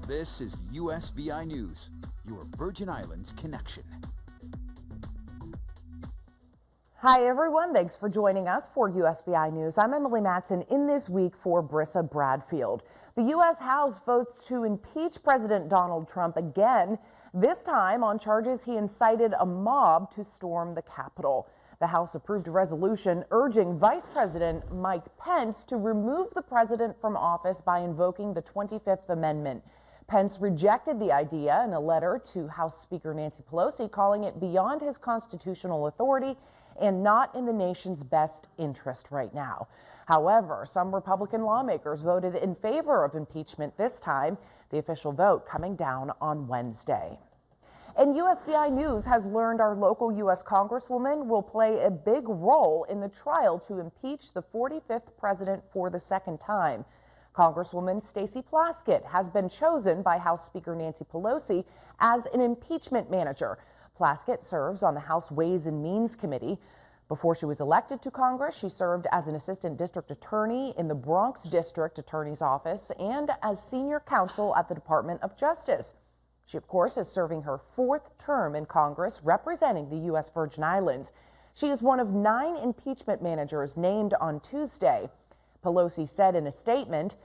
This is USVI News, your Virgin Islands connection. Hi everyone, thanks for joining us for USVI News. I'm Emily Matson in this week for Brissa Bradfield. The U.S. House votes to impeach President Donald Trump again, this time on charges he incited a mob to storm the Capitol. The House approved a resolution urging Vice President Mike Pence to remove the president from office by invoking the 25th Amendment. Pence rejected the idea in a letter to House Speaker Nancy Pelosi, calling it beyond his constitutional authority and not in the nation's best interest right now. However, some Republican lawmakers voted in favor of impeachment this time, the official vote coming down on Wednesday. And USVI News has learned our local U.S. Congresswoman will play a big role in the trial to impeach the 45th president for the second time. Congresswoman Stacey Plaskett has been chosen by House Speaker Nancy Pelosi as an impeachment manager. Plaskett serves on the House Ways and Means Committee. Before she was elected to Congress, she served as an assistant district attorney in the Bronx District Attorney's Office and as senior counsel at the Department of Justice. She, of course, is serving her fourth term in Congress representing the U.S. Virgin Islands. She is one of 9 impeachment managers named on Tuesday. Pelosi said in a statement,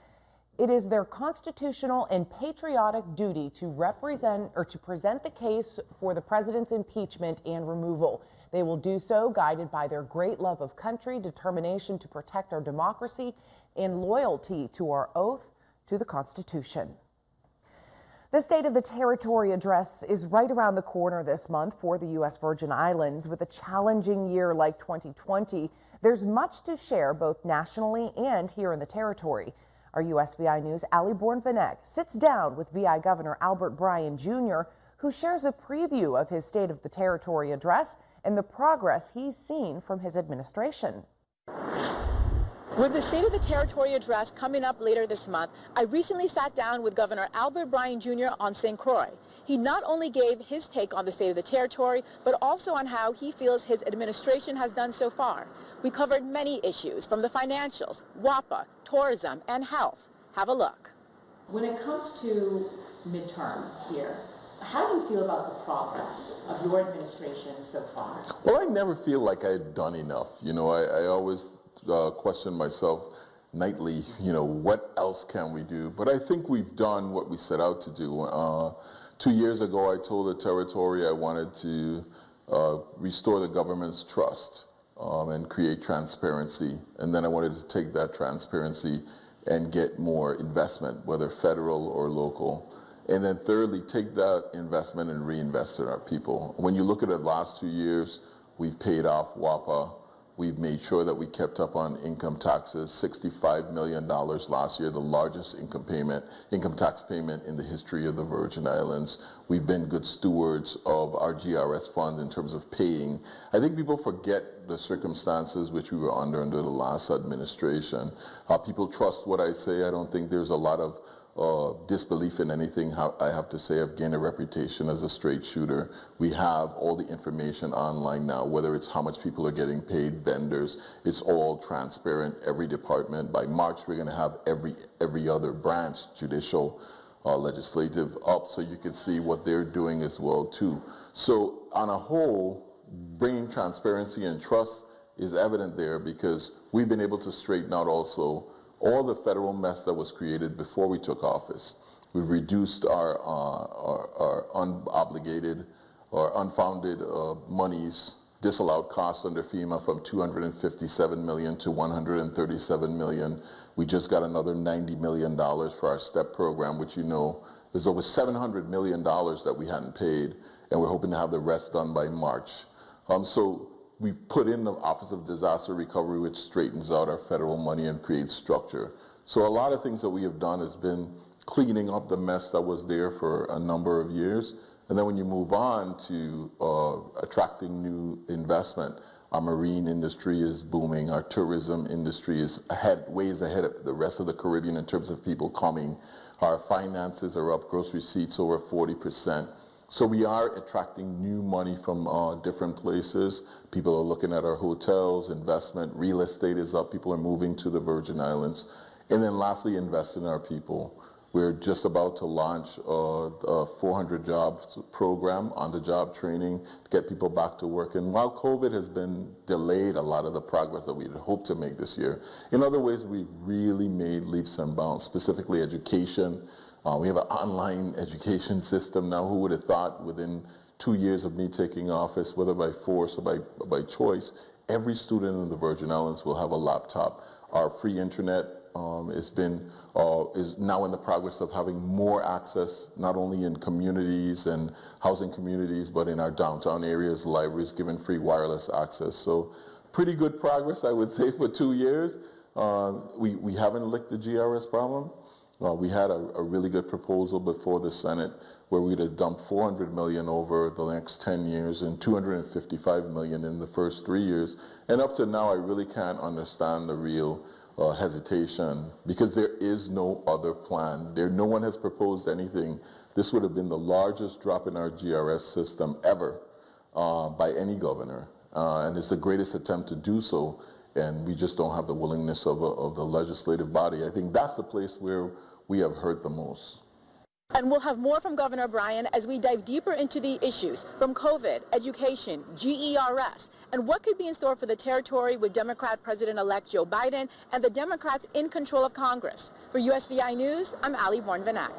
"It is their constitutional and patriotic duty to present the case for the president's impeachment and removal. They will do so guided by their great love of country, determination to protect our democracy, and loyalty to our oath to the Constitution." The State of the Territory address is right around the corner this month for the U.S. Virgin Islands. With a challenging year like 2020, there's much to share both nationally and here in the Territory. Our USVI News' Ali Bourne-Vanek sits down with VI Governor Albert Bryan Jr., who shares a preview of his State of the Territory address and the progress he's seen from his administration. With the State of the Territory address coming up later this month, I recently sat down with Governor Albert Bryan Jr. on St. Croix. He not only gave his take on the State of the Territory, but also on how he feels his administration has done so far. We covered many issues, from the financials, WAPA, tourism, and health. Have a look. When it comes to midterm here, how do you feel about the progress of your administration so far? Well, I never feel like I've done enough. You know, I always question myself nightly, you know, what else can we do? But I think we've done what we set out to do. 2 years ago, I told the Territory I wanted to restore the government's trust and create transparency. And then I wanted to take that transparency and get more investment, whether federal or local. And then thirdly, take that investment and reinvest in our people. When you look at the last 2 years, we've paid off WAPA. We've made sure that we kept up on income taxes, $65 million last year, the largest income tax payment in the history of the Virgin Islands. We've been good stewards of our GRS fund in terms of paying. I think people forget the circumstances which we were under the last administration. People trust what I say. I don't think there's a lot of disbelief in anything. I have to say I've gained a reputation as a straight shooter. We have all the information online now, whether it's how much people are getting paid, vendors. It's all transparent, every department. By March, we're going to have every other branch, judicial, legislative, up, so you can see what they're doing as well too. So on a whole, bringing transparency and trust is evident there, because we've been able to straighten out also all the federal mess that was created before we took office. We've reduced our unobligated or unfounded monies, disallowed costs under FEMA from $257 million to $137 million. We just got another $90 million for our STEP program, which, you know, there's over $700 million that we hadn't paid, and we're hoping to have the rest done by March. So we've put in the Office of Disaster Recovery, which straightens out our federal money and creates structure. So a lot of things that we have done has been cleaning up the mess that was there for a number of years. And then when you move on to attracting new investment, our marine industry is booming. Our tourism industry is ways ahead of the rest of the Caribbean in terms of people coming. Our finances are up, gross receipts over 40%. So we are attracting new money from different places. People are looking at our hotels, investment, real estate is up. People are moving to the Virgin Islands. And then lastly, invest in our people. We're just about to launch a 400 jobs program, on-the-job training to get people back to work. And while COVID has been delayed a lot of the progress that we had hoped to make this year, in other ways we really made leaps and bounds, specifically education. We have an online education system now. Who would have thought within 2 years of me taking office, whether by force or by choice, every student in the Virgin Islands will have a laptop. Our free internet is now in the progress of having more access, not only in communities and housing communities, but in our downtown areas, libraries, given free wireless access. So pretty good progress, I would say, for 2 years. We haven't licked the GRS problem. We had a really good proposal before the Senate where we'd have dumped $400 million over the next 10 years and $255 million in the first 3 years. And up to now, I really can't understand the real hesitation, because there is no other plan. No one has proposed anything. This would have been the largest drop in our GRS system ever by any governor, and it's the greatest attempt to do so, and we just don't have the willingness of the legislative body. I think that's the place where we have hurt the most. And we'll have more from Governor Bryan as we dive deeper into the issues from COVID, education, GERS, and what could be in store for the territory with Democrat President-elect Joe Biden and the Democrats in control of Congress. For USVI News, I'm Ali Born-Vanak.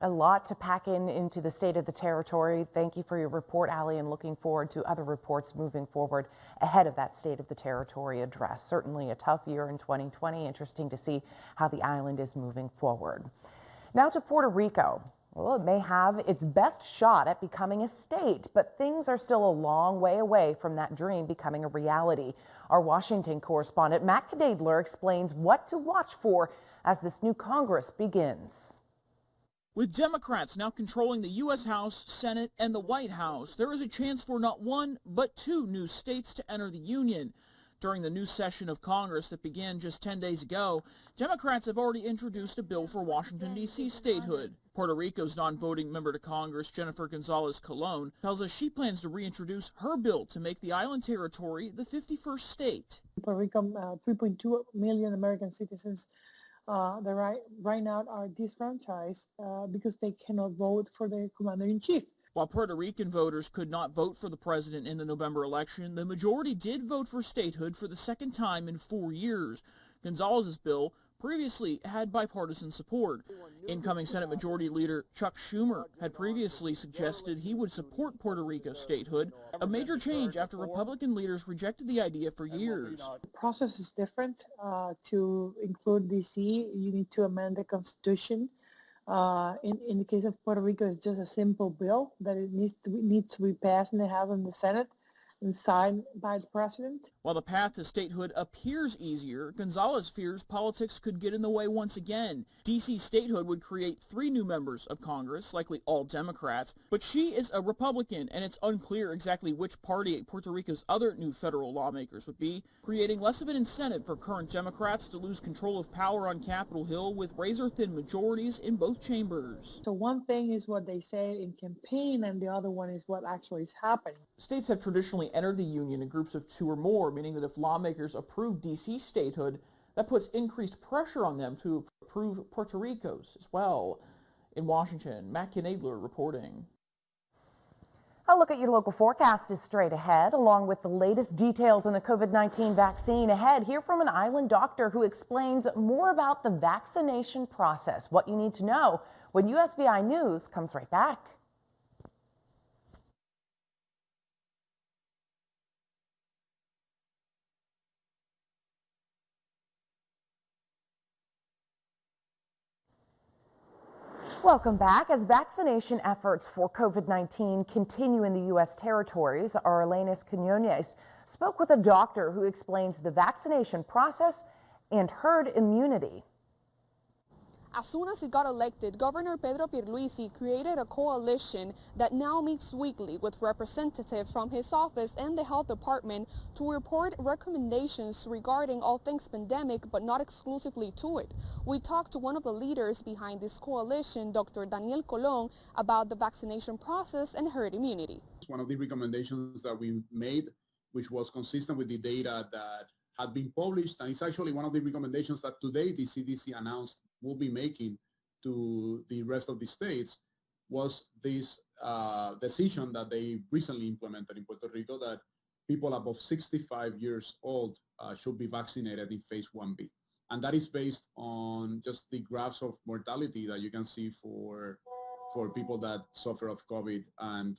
A lot to pack into the state of the territory. Thank you for your report, Ali, and looking forward to other reports moving forward ahead of that state of the territory address. Certainly a tough year in 2020. Interesting to see how the island is moving forward. Now to Puerto Rico. Well, it may have its best shot at becoming a state, but things are still a long way away from that dream becoming a reality. Our Washington correspondent Matt Knadler explains what to watch for as this new Congress begins. With Democrats now controlling the U.S. House, Senate, and the White House, there is a chance for not one, but 2 new states to enter the Union. During the new session of Congress that began just 10 days ago, Democrats have already introduced a bill for Washington, D.C. statehood. Puerto Rico's non-voting member to Congress, Jennifer Gonzalez-Colon, tells us she plans to reintroduce her bill to make the island territory the 51st state. Puerto Rico, 3.2 million American citizens that right now are disfranchised because they cannot vote for the commander-in-chief. While Puerto Rican voters could not vote for the president in the November election, the majority did vote for statehood for the second time in 4 years. Gonzalez's bill previously had bipartisan support. Incoming Senate Majority Leader Chuck Schumer had previously suggested he would support Puerto Rico statehood, a major change after Republican leaders rejected the idea for years. The process is different. To include D.C., you need to amend the Constitution. In the case of Puerto Rico, it's just a simple bill that it needs to be passed in the House and the Senate and signed by the president. While the path to statehood appears easier, Gonzalez fears politics could get in the way once again. D.C. statehood would create 3 new members of Congress, likely all Democrats, but she is a Republican, and it's unclear exactly which party Puerto Rico's other new federal lawmakers would be, creating less of an incentive for current Democrats to lose control of power on Capitol Hill with razor-thin majorities in both chambers. So one thing is what they say in campaign, and the other one is what actually is happening. States have traditionally entered the Union in groups of 2 or more, meaning that if lawmakers approve D.C. statehood, that puts increased pressure on them to approve Puerto Rico's as well. In Washington, Matt Knadler reporting. A look at your local forecast is straight ahead, along with the latest details on the COVID-19 vaccine. Ahead, hear from an island doctor who explains more about the vaccination process, what you need to know when USVI News comes right back. Welcome back. As vaccination efforts for COVID-19 continue in the U.S. territories, our Elenis Quinones spoke with a doctor who explains the vaccination process and herd immunity. As soon as he got elected, Governor Pedro Pierluisi created a coalition that now meets weekly with representatives from his office and the health department to report recommendations regarding all things pandemic, but not exclusively to it. We talked to one of the leaders behind this coalition, Dr. Daniel Colon, about the vaccination process and herd immunity. One of the recommendations that we made, which was consistent with the data that had been published, and it's actually one of the recommendations that today the CDC announced will be making to the rest of the states was this decision that they recently implemented in Puerto Rico that people above 65 years old should be vaccinated in phase 1B. And that is based on just the graphs of mortality that you can see for people that suffer of COVID and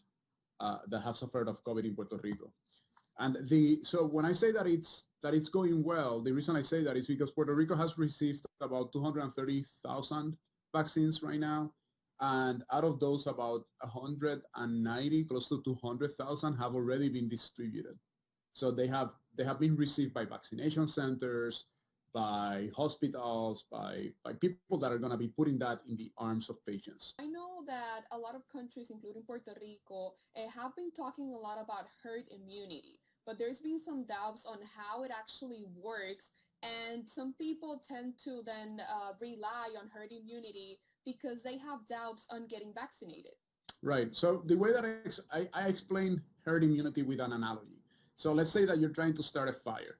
that have suffered of COVID in Puerto Rico. And so when I say that it's going well, the reason I say that is because Puerto Rico has received about 230,000 vaccines right now. And out of those, about 190, close to 200,000 have already been distributed. So they have been received by vaccination centers, by hospitals, by people that are going to be putting that in the arms of patients. I know that a lot of countries, including Puerto Rico, have been talking a lot about herd immunity, but there's been some doubts on how it actually works. And some people tend to then rely on herd immunity because they have doubts on getting vaccinated. Right. So the way that I explain herd immunity with an analogy. So let's say that you're trying to start a fire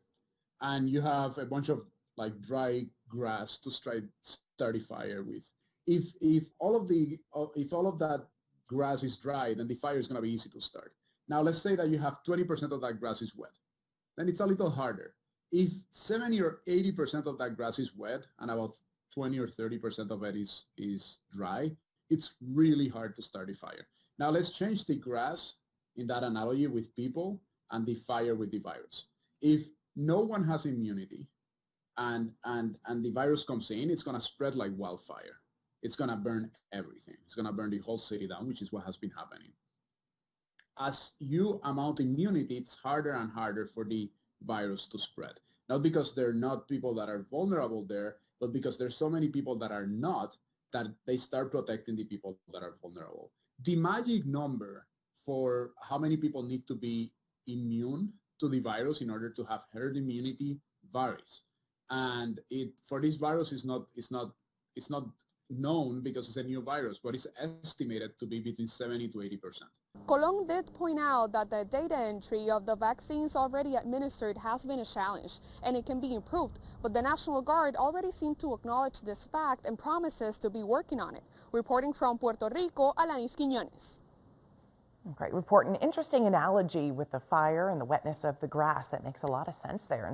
and you have a bunch of like dry grass to start a fire with. If all of that grass is dry, then the fire is going to be easy to start. Now let's say that you have 20% of that grass is wet. Then it's a little harder. If 70 or 80% of that grass is wet and about 20 or 30% of it is dry, it's really hard to start a fire. Now let's change the grass in that analogy with people and the fire with the virus. If no one has immunity and the virus comes in, it's going to spread like wildfire. It's going to burn everything. It's going to burn the whole city down, which is what has been happening. As you amount immunity, it's harder and harder for the virus to spread. Not because there are not people that are vulnerable there, but because there's so many people that are not, that they start protecting the people that are vulnerable. The magic number for how many people need to be immune to the virus in order to have herd immunity varies. And for this virus is not known because it's a new virus, but it's estimated to be between 70 to 80%. Colón did point out that the data entry of the vaccines already administered has been a challenge and it can be improved, but the National Guard already seemed to acknowledge this fact and promises to be working on it. Reporting from Puerto Rico, Alanis Quiñones. Great report. An interesting analogy with the fire and the wetness of the grass. That makes a lot of sense there.